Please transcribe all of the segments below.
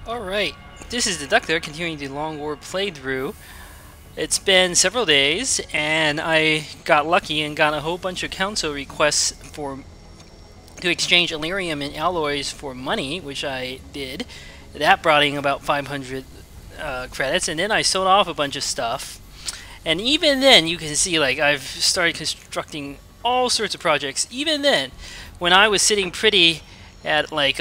Alright, this is the Doctor continuing the Long War playthrough. It's been several days, and I got lucky and got a whole bunch of council requests to exchange Illyrium and alloys for money, which I did. That brought in about 500 credits, and then I sold off a bunch of stuff. And even then, you can see like I've started constructing all sorts of projects. Even then, when I was sitting pretty at like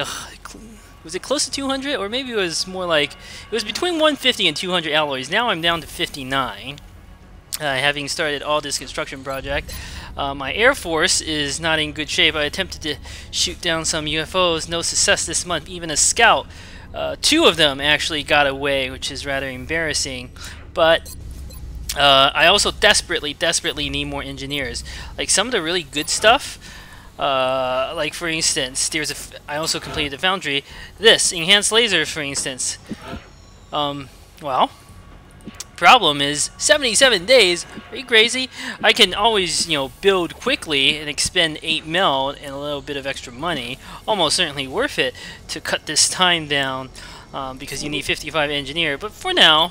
was it close to 200, or maybe it was more like it was between 150 and 200 alloys. Now I'm down to 59, having started all this construction project. My Air Force is not in good shape. I attempted to shoot down some UFOs, no success this month. Even a scout, 2 of them actually got away, which is rather embarrassing. But I also desperately need more engineers. Like some of the really good stuff. Like for instance, I also completed the foundry. This enhanced laser, for instance. Well, problem is 77 days. Are you crazy? I can always, build quickly and expend 8 mil and a little bit of extra money. Almost certainly worth it to cut this time down because you need 55 engineer. But for now,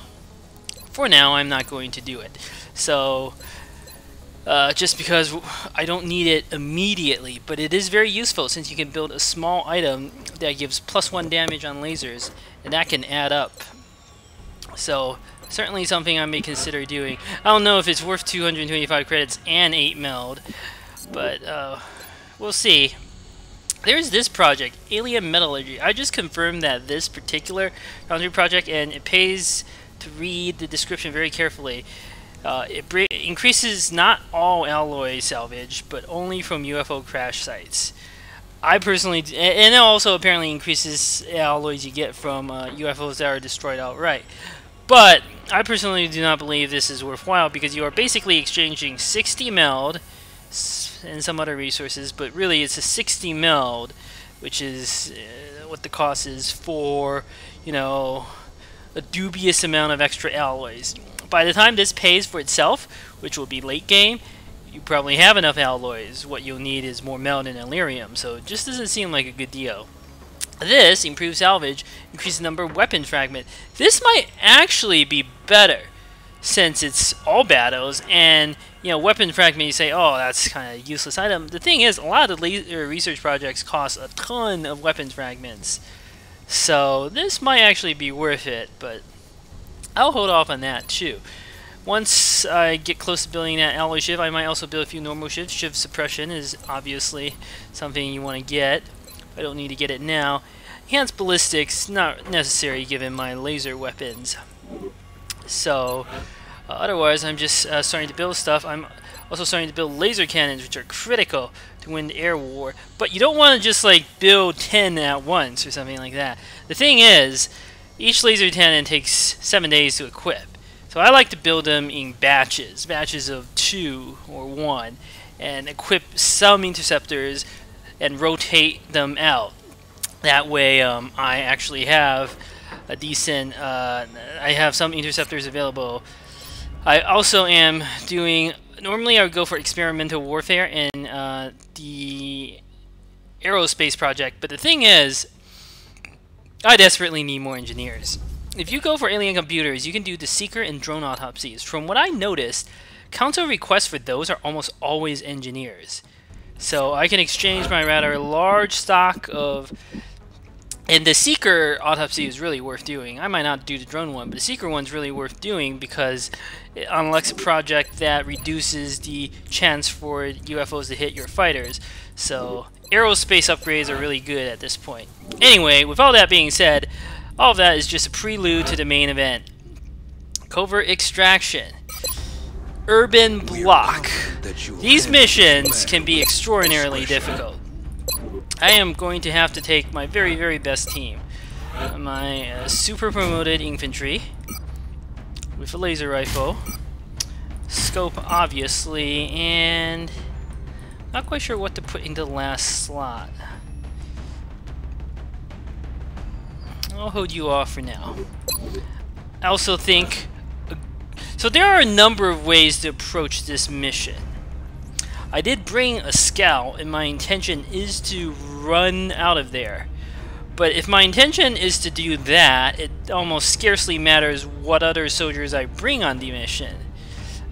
I'm not going to do it. So. Just because I don't need it immediately, but it is very useful since you can build a small item that gives +1 damage on lasers, and that can add up. So certainly something I may consider doing. I don't know if it's worth 225 credits and 8 meld, but we'll see. There's this project, Alien Metallurgy. I just confirmed that this particular foundry project, and it pays to read the description very carefully. It increases not all alloy salvage, but only from UFO crash sites. I personally, and it also apparently increases alloys you get from UFOs that are destroyed outright. But I personally do not believe this is worthwhile because you are basically exchanging 60 meld and some other resources, but really it's a 60 meld, which is what the cost is for, a dubious amount of extra alloys. By the time this pays for itself, which will be late game, you probably have enough alloys. What you'll need is more meld and Illyrium, so it just doesn't seem like a good deal. This improves salvage, increases the number of weapon fragment. This might actually be better since it's all battles, and weapon fragment, you say, oh, that's kind of a useless item. The thing is, a lot of the laser research projects cost a ton of weapon fragments, so this might actually be worth it, but I'll hold off on that too. Once I get close to building that alloy shiv, I might also build a few normal shivs. Shiv suppression is obviously something you want to get. I don't need to get it now. Enhanced ballistics, not necessary given my laser weapons. So, otherwise I'm just starting to build stuff. I'm also starting to build laser cannons, which are critical to win the air war. But you don't want to just like build 10 at once or something like that. The thing is, each laser cannon takes 7 days to equip. So I like to build them in batches of 2 or 1, and equip some interceptors and rotate them out. That way I actually have a decent, I have some interceptors available. I also am doing, normally I would go for experimental warfare in the aerospace project, but the thing is, I desperately need more engineers. If you go for alien computers, you can do the seeker and drone autopsies. From what I noticed, council requests for those are almost always engineers. So I can exchange my rather large stock of... And the seeker autopsy is really worth doing. I might not do the drone one, but the seeker one's really worth doing because it unlocks a project that reduces the chance for UFOs to hit your fighters. So aerospace upgrades are really good at this point. Anyway, with all that being said, all of that is just a prelude to the main event. Covert extraction. Urban block. These missions can be extraordinarily difficult. I am going to have to take my very best team. My super promoted infantry with a laser rifle. Scope, obviously, and not quite sure what to put in the last slot. I'll hold you off for now. I also think... So there are a number of ways to approach this mission. I did bring a scout, and my intention is to run out of there. But if my intention is to do that, it almost scarcely matters what other soldiers I bring on the mission.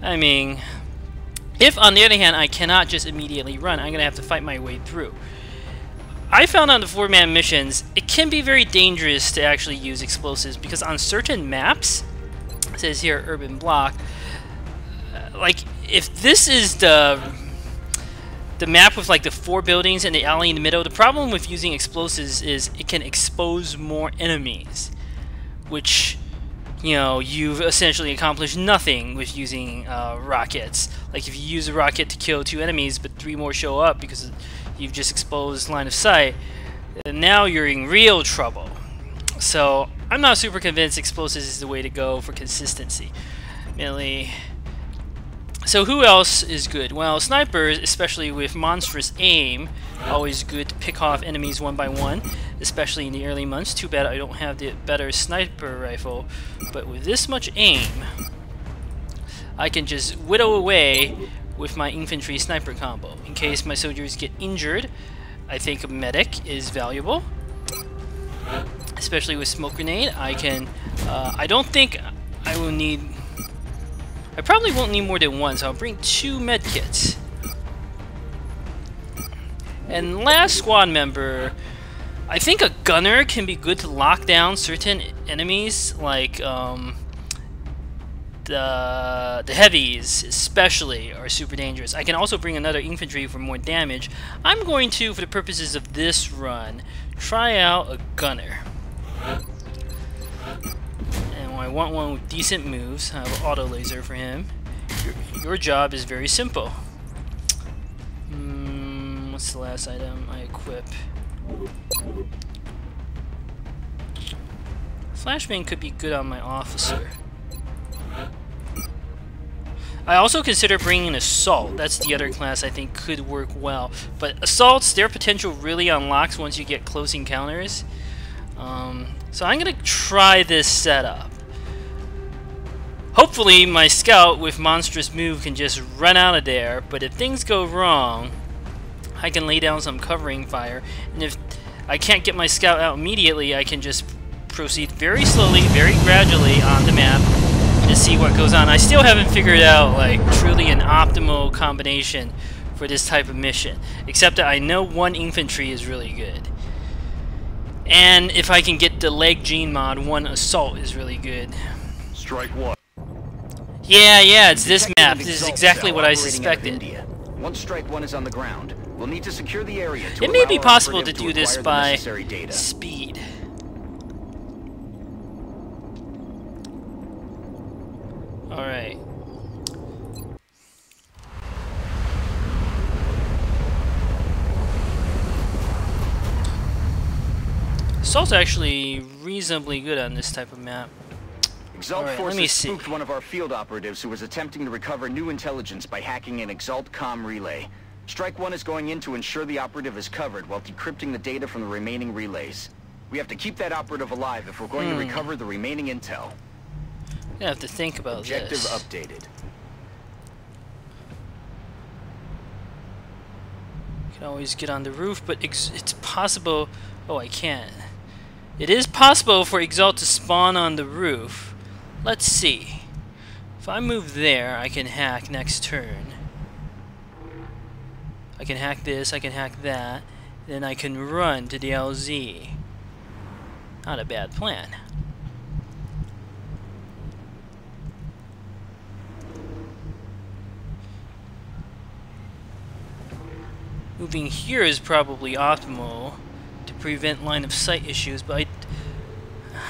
I mean, if on the other hand I cannot just immediately run, I'm going to have to fight my way through. I found on the 4-man missions, it can be very dangerous to actually use explosives because on certain maps, it says here urban block, like if this is the map with like the 4 buildings and the alley in the middle, the problem with using explosives is it can expose more enemies, which, you know, you've essentially accomplished nothing with using rockets. Like if you use a rocket to kill 2 enemies but 3 more show up because you've just exposed line of sight, and now you're in real trouble. So I'm not super convinced explosives is the way to go for consistency. Really. So who else is good? Well, snipers, especially with monstrous aim, always good to pick off enemies one by one, especially in the early months. Too bad I don't have the better sniper rifle, but with this much aim, I can just whittle away with my infantry sniper combo. In case my soldiers get injured, I think a medic is valuable, especially with smoke grenade. I can, I don't think I will need, I probably won't need more than 1, so I'll bring 2 medkits. And last squad member, I think a gunner can be good to lock down certain enemies, like the heavies especially are super dangerous. I can also bring another infantry for more damage. I'm going to, for the purposes of this run, try out a gunner. And I want one with decent moves. I have an auto laser for him. Your job is very simple. What's the last item I equip? Flashbang could be good on my officer. I also consider bringing Assault. That's the other class I think could work well. But Assaults, their potential really unlocks once you get close encounters. So I'm going to try this setup. Hopefully my scout with monstrous move can just run out of there, but if things go wrong, I can lay down some covering fire, and if I can't get my scout out immediately, I can just proceed very slowly, very gradually on the map to see what goes on. I still haven't figured out like truly an optimal combination for this type of mission, except that I know 1 infantry is really good. And if I can get the leg gene mod, 1 assault is really good. Strike 1. Yeah, it's this map. This is exactly what I suspected. Once Strike 1 is on the ground, we'll need to secure the area to it may be possible to do this by speed. Alright. Assault's actually reasonably good on this type of map. EXALT forces spooked one of our field operatives who was attempting to recover new intelligence by hacking an EXALT comm relay. Strike 1 is going in to ensure the operative is covered while decrypting the data from the remaining relays. We have to keep that operative alive if we're going to recover the remaining intel. I have to think about Objective this. updated. You can always get on the roof, but it's possible... Oh, I can't. It is possible for EXALT to spawn on the roof. Let's see. If I move there, I can hack next turn. I can hack this, I can hack that. Then I can run to the LZ. Not a bad plan. Moving here is probably optimal to prevent line of sight issues, but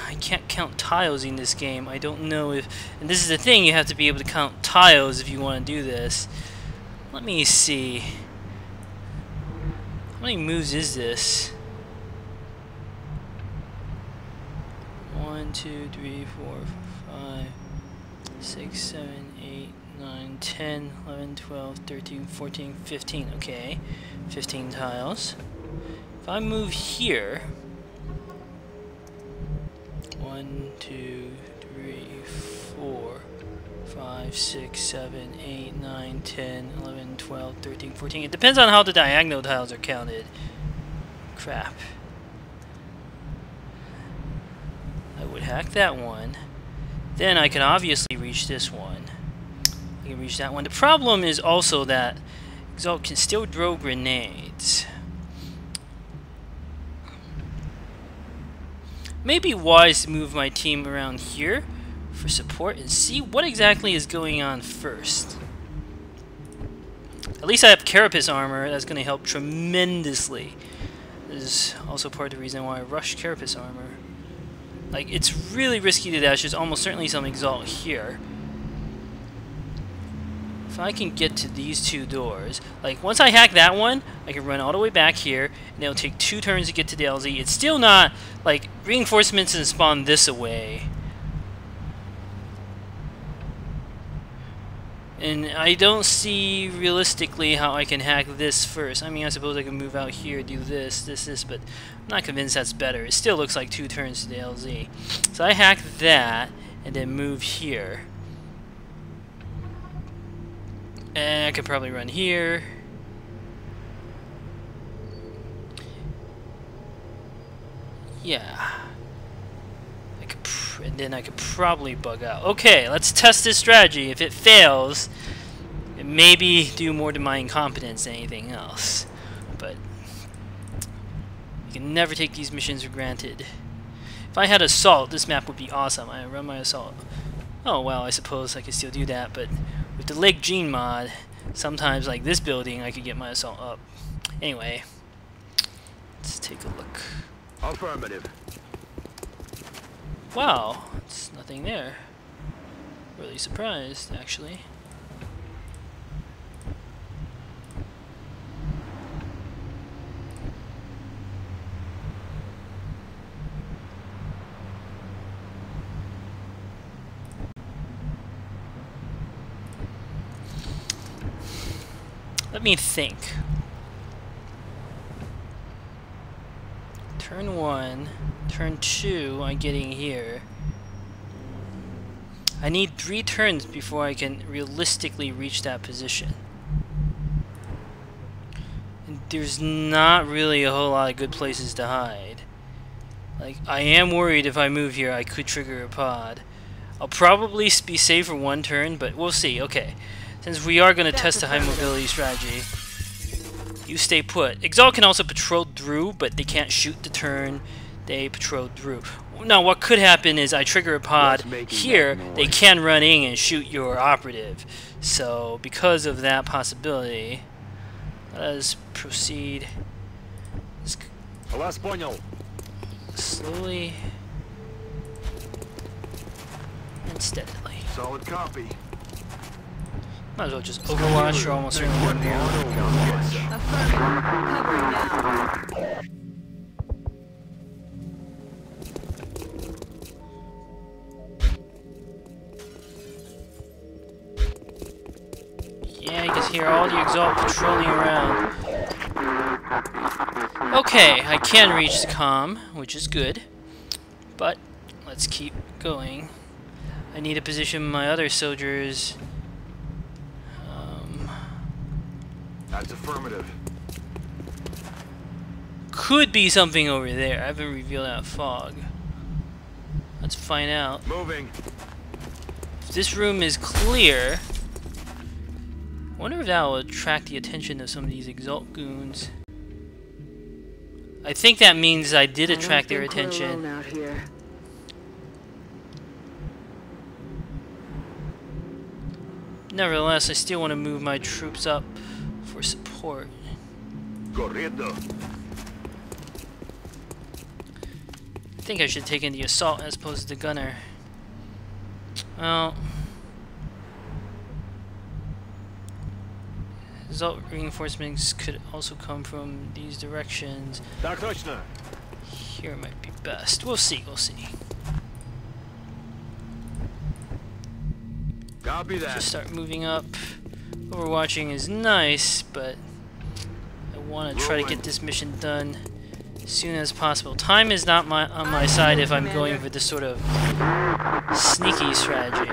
I can't count tiles in this game. I don't know if... And this is the thing, you have to be able to count tiles if you want to do this. Let me see. How many moves is this? 1, 2, 3, 4, 5, 6, 7, 8, 9, 10, 11, 12, 13, 14, 15. Okay. 15 tiles. If I move here... 1, 2, 3, 4, 5, 6, 7, 8, 9, 10, 11, 12, 13, 14. It depends on how the diagonal tiles are counted. Crap. hack that one. Then I can obviously reach this one. I can reach that one. The problem is also that EXALT can still throw grenades. Maybe wise to move my team around here for support and see what exactly is going on first. At least I have carapace armor. That's going to help tremendously. This is also part of the reason why I rushed carapace armor. Like, it's really risky to dash. There's almost certainly some EXALT here. If I can get to these two doors, like, once I hack that one, I can run all the way back here, and it'll take 2 turns to get to the LZ. It's still not, like, reinforcements and spawn this away. And I don't see realistically how I can hack this first. I mean, I suppose I can move out here, do this, but I'm not convinced that's better. It still looks like 2 turns to the LZ. So I hack that, and then move here. And I could probably run here. Yeah. And then I could probably bug out. Okay, let's test this strategy. If it fails, it maybe do more to my incompetence than anything else. But you can never take these missions for granted. If I had assault, this map would be awesome. I run my assault. Oh well, I suppose I could still do that, but with the Lake Gene mod, sometimes like this building, I could get my assault up. Anyway, let's take a look. Affirmative. Wow, it's nothing there. Really surprised, actually. Let me think. Turn 1, turn 2, I'm getting here. I need 3 turns before I can realistically reach that position. And there's not really a whole lot of good places to hide. Like, I am worried if I move here I could trigger a pod. I'll probably be safe for 1 turn, but we'll see. Okay. Since we are going to test the high mobility strategy, you stay put. EXALT can also patrol through, but they can't shoot the turn they patrol through. Now, what could happen is I trigger a pod here, they can run in and shoot your operative. So, because of that possibility, let us proceed slowly and steadily. Solid copy. Might as well just Overwatch or almost certainly one Yeah, you can hear all the EXALT patrolling around. Okay, I can reach the comm, which is good. But let's keep going. I need to position my other soldiers. That's affirmative. Could be something over there. I haven't revealed that fog. Let's find out. Moving. If this room is clear, I wonder if that will attract the attention of some of these EXALT goons. I think that means I did attract their attention. Out here. Nevertheless, I still want to move my troops up for support. Corriendo. I think I should take in the assault as opposed to the gunner. Well, EXALT reinforcements could also come from these directions. Here might be best. We'll see, we'll see. Copy that. Just start moving up. Overwatching is nice, but I want to try to get this mission done as soon as possible. Time is not on my side if I'm going for this sort of sneaky strategy.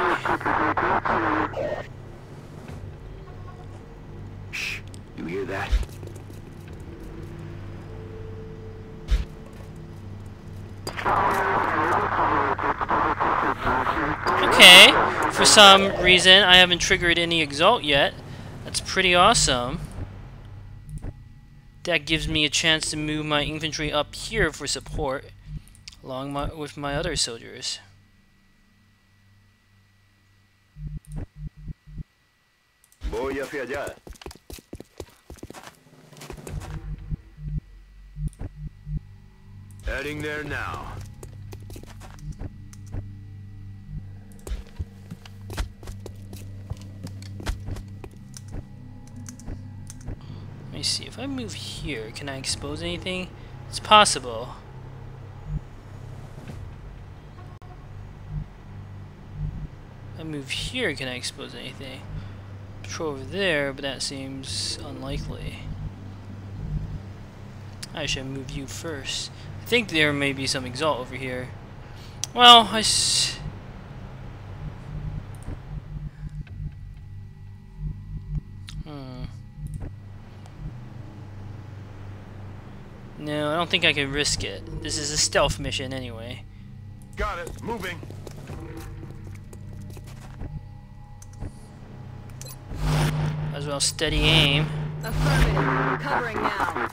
Shh, you hear that? Okay, for some reason I haven't triggered any EXALT yet. That's pretty awesome. That gives me a chance to move my infantry up here for support, along with my other soldiers. Voy hacia allá. Heading there now. Let me see, if I move here, can I expose anything? It's possible. If I move here, can I expose anything? Patrol over there, but that seems unlikely. I should move you first. I think there may be some EXALT over here. Well, No, I don't think I can risk it. This is a stealth mission anyway. Got it. Moving. Might as well steady aim. Affirmative. Covering now.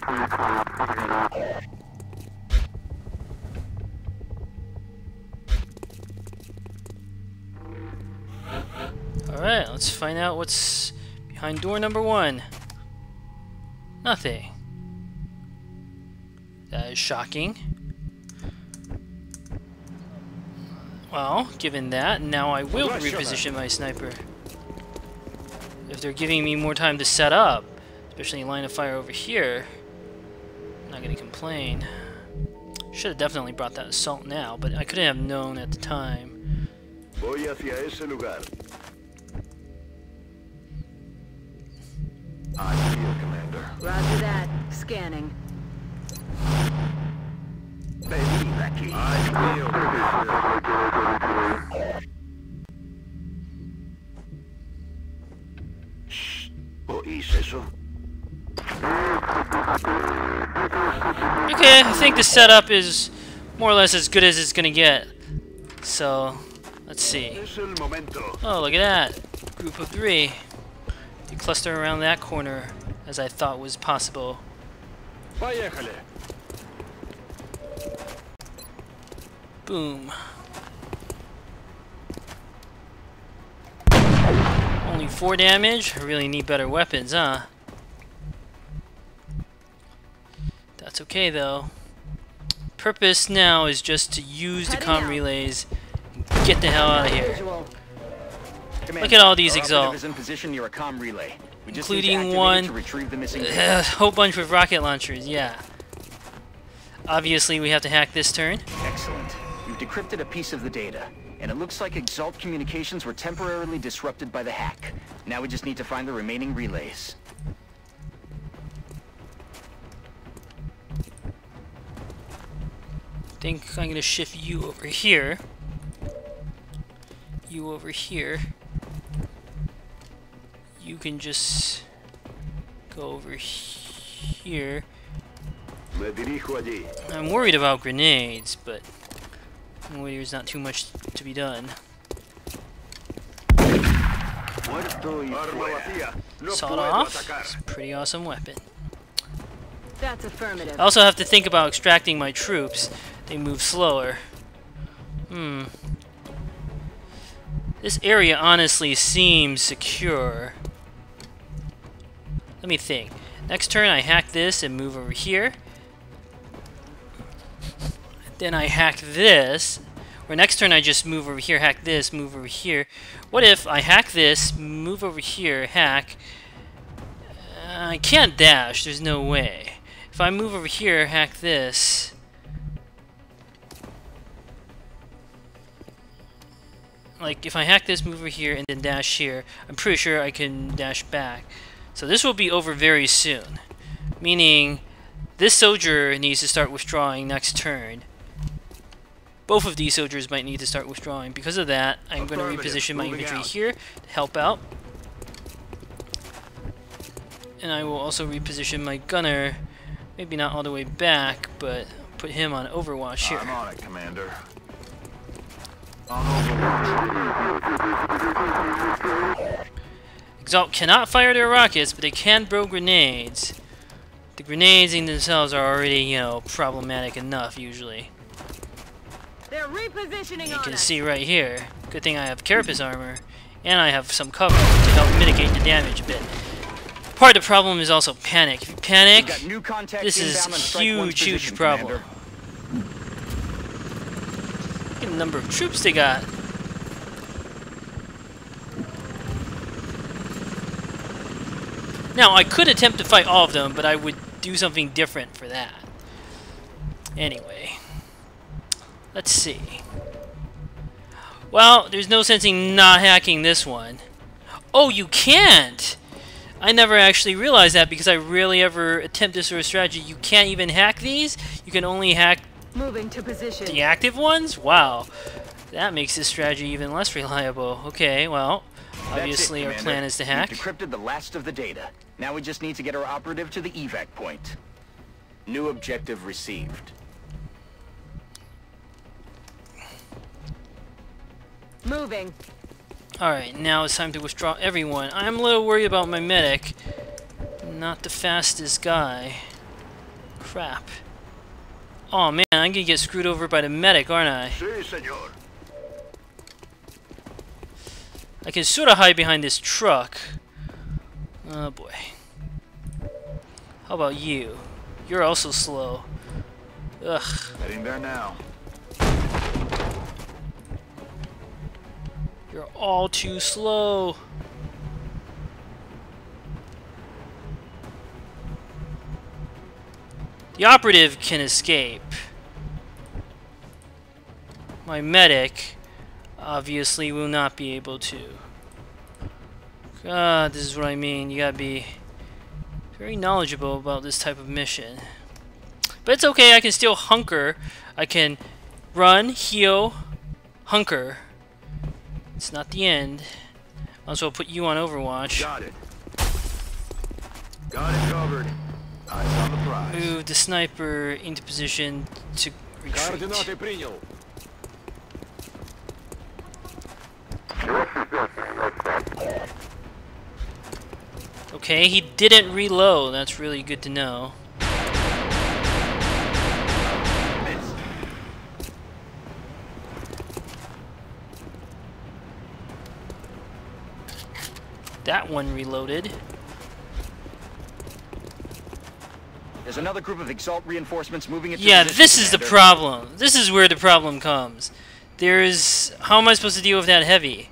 Alright, let's find out what's behind door number 1. Nothing. That is shocking. Well, given that, now I will reposition my sniper. If they're giving me more time to set up, especially line of fire over here, I'm not going to complain. Should have definitely brought that assault now, but I couldn't have known at the time. Voy hacia ese lugar. I see you, Commander. Roger that. Scanning. Venid aquí. I feel Shh. ¿Oís eso? Okay, I think the setup is more or less as good as it's gonna get. So, let's see. Es el momento. Oh, look at that. Group of 3. They cluster around that corner, as I thought was possible. Váyajale. Boom. Only 4 damage? I really need better weapons, huh? That's okay, though. Purpose now is just to use the comm relays and get the hell out of here. Look at all these EXALT, including one, a whole bunch with rocket launchers, yeah. Obviously, we have to hack this turn. Excellent. You've decrypted a piece of the data, and it looks like EXALT communications were temporarily disrupted by the hack. Now we just need to find the remaining relays. I think I'm gonna shift you over here. You over here. You can just go over here. Me dirijo allí. I'm worried about grenades, but there's not too much to be done. Sawed off. It's a pretty awesome weapon. That's affirmative. I also have to think about extracting my troops. They move slower. This area honestly seems secure. Let me think. Next turn I hack this and move over here. Then I hack this. Or next turn I just move over here, hack this, move over here. What if I hack this, move over here, hack... I can't dash, there's no way. If I move over here, hack this... Like, if I hack this, move over here, and then dash here, I'm pretty sure I can dash back. So this will be over very soon. Meaning, this soldier needs to start withdrawing next turn. Both of these soldiers might need to start withdrawing. Because of that, I'm going to reposition my infantry here to help out. And I will also reposition my gunner, maybe not all the way back, but put him on overwatch here. I'm on it, Commander. EXALT cannot fire their rockets, but they can throw grenades. The grenades in themselves are already, you know, problematic enough, usually. They're repositioning You on can us. see right here. Good thing I have carapace armor, and I have some cover to help mitigate the damage a bit. Part of the problem is also panic. If you panic, this is a huge problem. Look at the number of troops they got. Now, I could attempt to fight all of them, but I would do something different for that. Anyway, let's see. Well, there's no sense in not hacking this one. Oh, you can't! I never actually realized that because I rarely ever attempt this sort of strategy. You can't even hack these? You can only hack Moving to position. the active ones? Wow. That makes this strategy even less reliable. Okay, well, obviously our plan is to hack. We've decrypted the last of the data. Now we just need to get our operative to the evac point. New objective received. Moving. Alright, now it's time to withdraw everyone. I'm a little worried about my medic. Not the fastest guy. Crap. Oh man, I'm gonna get screwed over by the medic, aren't I? Sí, señor. I can sort of hide behind this truck. Oh boy. How about you? You're also slow. Ugh. Heading there now. You're all too slow. The operative can escape. My medic obviously will not be able to. God, this is what I mean. You gotta be very knowledgeable about this type of mission. But it's okay, I can still hunker. I can run, heal, hunker. It's not the end. I'll also put you on Overwatch. Got it. Got it covered. Eyes on the prize. Move the sniper into position to retreat. Координаты принял. Okay, he didn't reload. That's really good to know. That one reloaded. There's another group of EXALT reinforcements moving into Yeah, position, this is the Commander. problem. This is where the problem comes. There's... How am I supposed to deal with that heavy?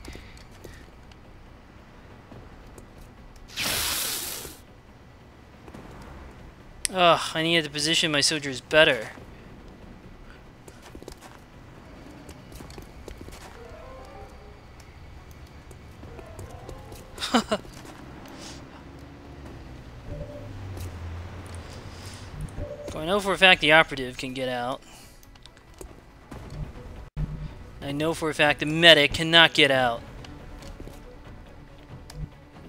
Ugh, I needed to position my soldiers better. I know for a fact the operative can get out. I know for a fact the medic cannot get out.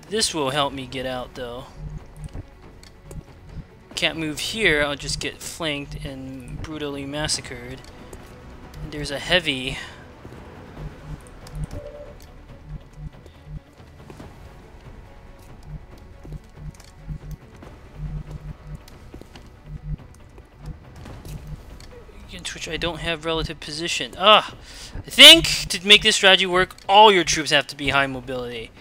This will help me get out though. Can't move here, I'll just get flanked and brutally massacred. There's a heavy. Against which I don't have relative position. I think to make this strategy work, all your troops have to be high mobility.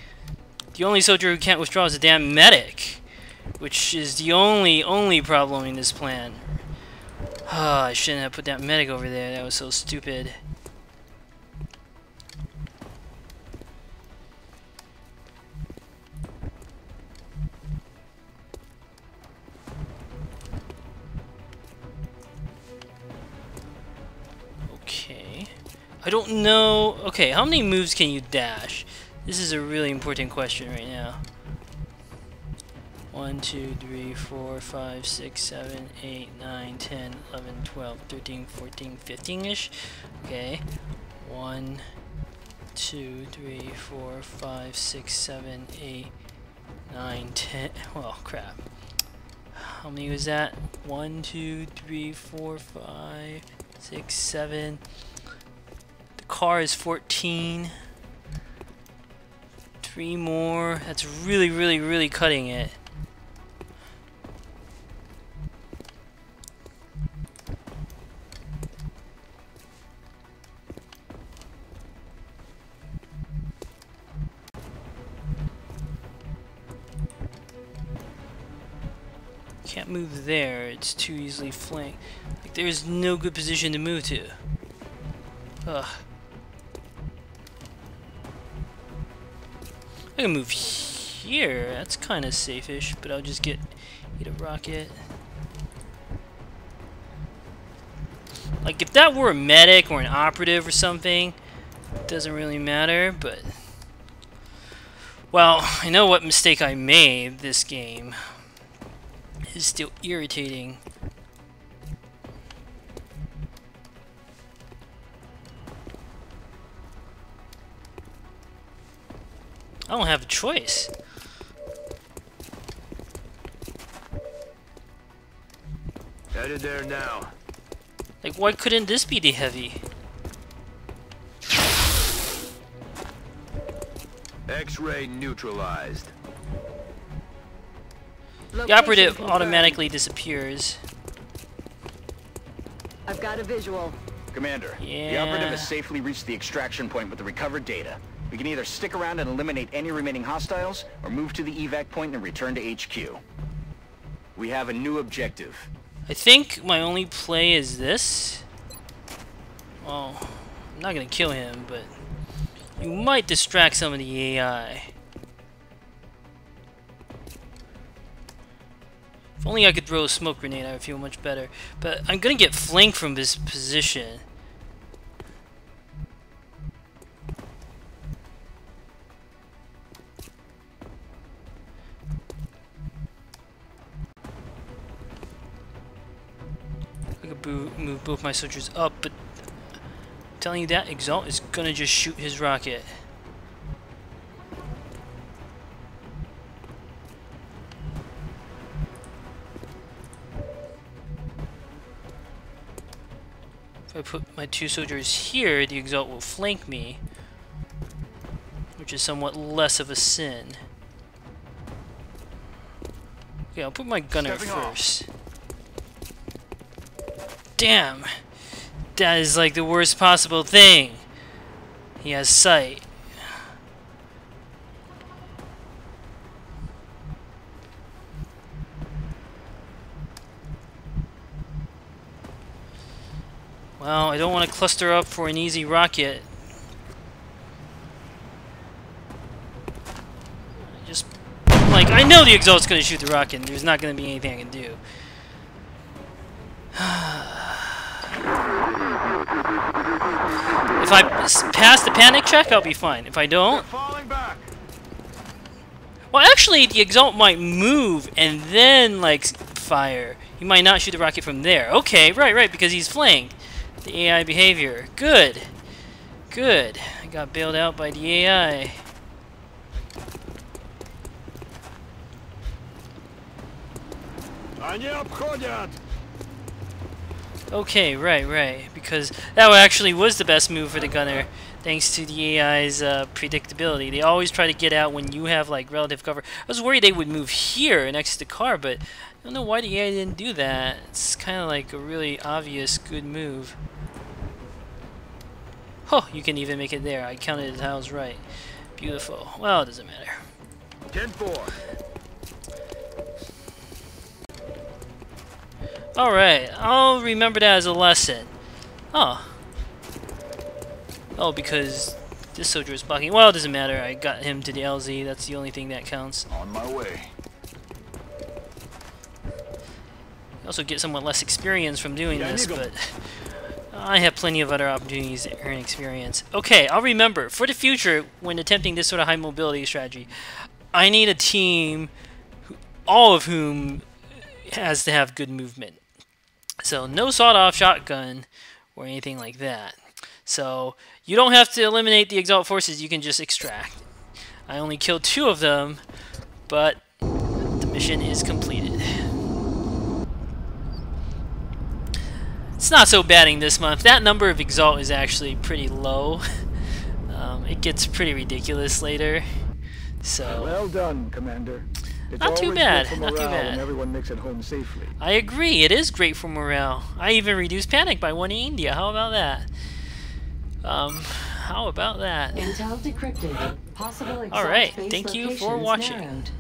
The only soldier who can't withdraw is a damn medic, which is the only problem in this plan. I shouldn't have put that medic over there. That was so stupid. Okay. I don't know. Okay, how many moves can you dash? This is a really important question right now. 1, 2, 3, 4, 5, 6, 7, 8, 9, 10, 11, 12, 13, 14, 15-ish. Okay. 1, 2, 3, 4, 5, 6, 7, 8, 9, 10. Well, crap. How many was that? 1, 2, 3, 4, 5, 6, 7. The car is 14. 3 more. That's really, really, really cutting it. Can't move there. It's too easily flanked. Like, there's no good position to move to. Ugh. I can move here. That's kind of safe-ish, but I'll just eat a rocket. Like, if that were a medic or an operative or something, it doesn't really matter, but... Well, I know what mistake I made this game. It's still irritating. I don't have a choice. Headed there now. Like, why couldn't this be the heavy? X-ray neutralized. The operative automatically disappears. I've got a visual. Commander, Yeah. the operative has safely reached the extraction point with the recovered data. We can either stick around and eliminate any remaining hostiles, or move to the evac point and return to HQ. We have a new objective. I think my only play is this. Well, I'm not gonna kill him, but you might distract some of the AI. If only I could throw a smoke grenade, I would feel much better. But I'm gonna get flanked from this position. I could move both my soldiers up, but I'm telling you that EXALT is gonna just shoot his rocket. If I put my 2 soldiers here, the EXALT will flank me, which is somewhat less of a sin. Okay, I'll put my gunner first. Damn! That is like the worst possible thing. He has sight. Well, I don't want to cluster up for an easy rocket. Just, like, I know the EXALT's going to shoot the rocket, and there's not going to be anything I can do. If I pass the panic check, I'll be fine. If I don't... Falling back. Well, actually, the EXALT might move and then, like, fire. He might not shoot the rocket from there. Okay, right, because he's flanked. The AI behavior. Good. Good. I got bailed out by the AI. Okay, right. Because that actually was the best move for the gunner, thanks to the AI's predictability. They always try to get out when you have, like, relative cover. I was worried they would move here next to the car, but I don't know why the AI didn't do that. It's kind of like a really obvious good move. Oh, you can even make it there. I counted it how I was right. Beautiful. Well, it doesn't matter. 10-4. Alright, I'll remember that as a lesson. Oh. Oh, because this soldier is blocking. Well, it doesn't matter. I got him to the LZ. That's the only thing that counts. On my way. I also get somewhat less experience from doing this, but I have plenty of other opportunities to earn experience. Okay, I'll remember. For the future, when attempting this sort of high mobility strategy, I need a team, all of whom has to have good movement. So no sawed-off shotgun or anything like that. So you don't have to eliminate the EXALT forces, you can just extract. I only killed 2 of them, but the mission is completed. It's not so batting this month. That number of EXALT is actually pretty low. It gets pretty ridiculous later. So well done, Commander. It's not too always bad. good for Not too morale bad. when everyone makes it home safely. I agree. It is great for morale. I even reduced panic by 1 in India. How about that? How about that? Intel decrypted. Possible All right. EXALT base Thank you for locations watching. narrowed.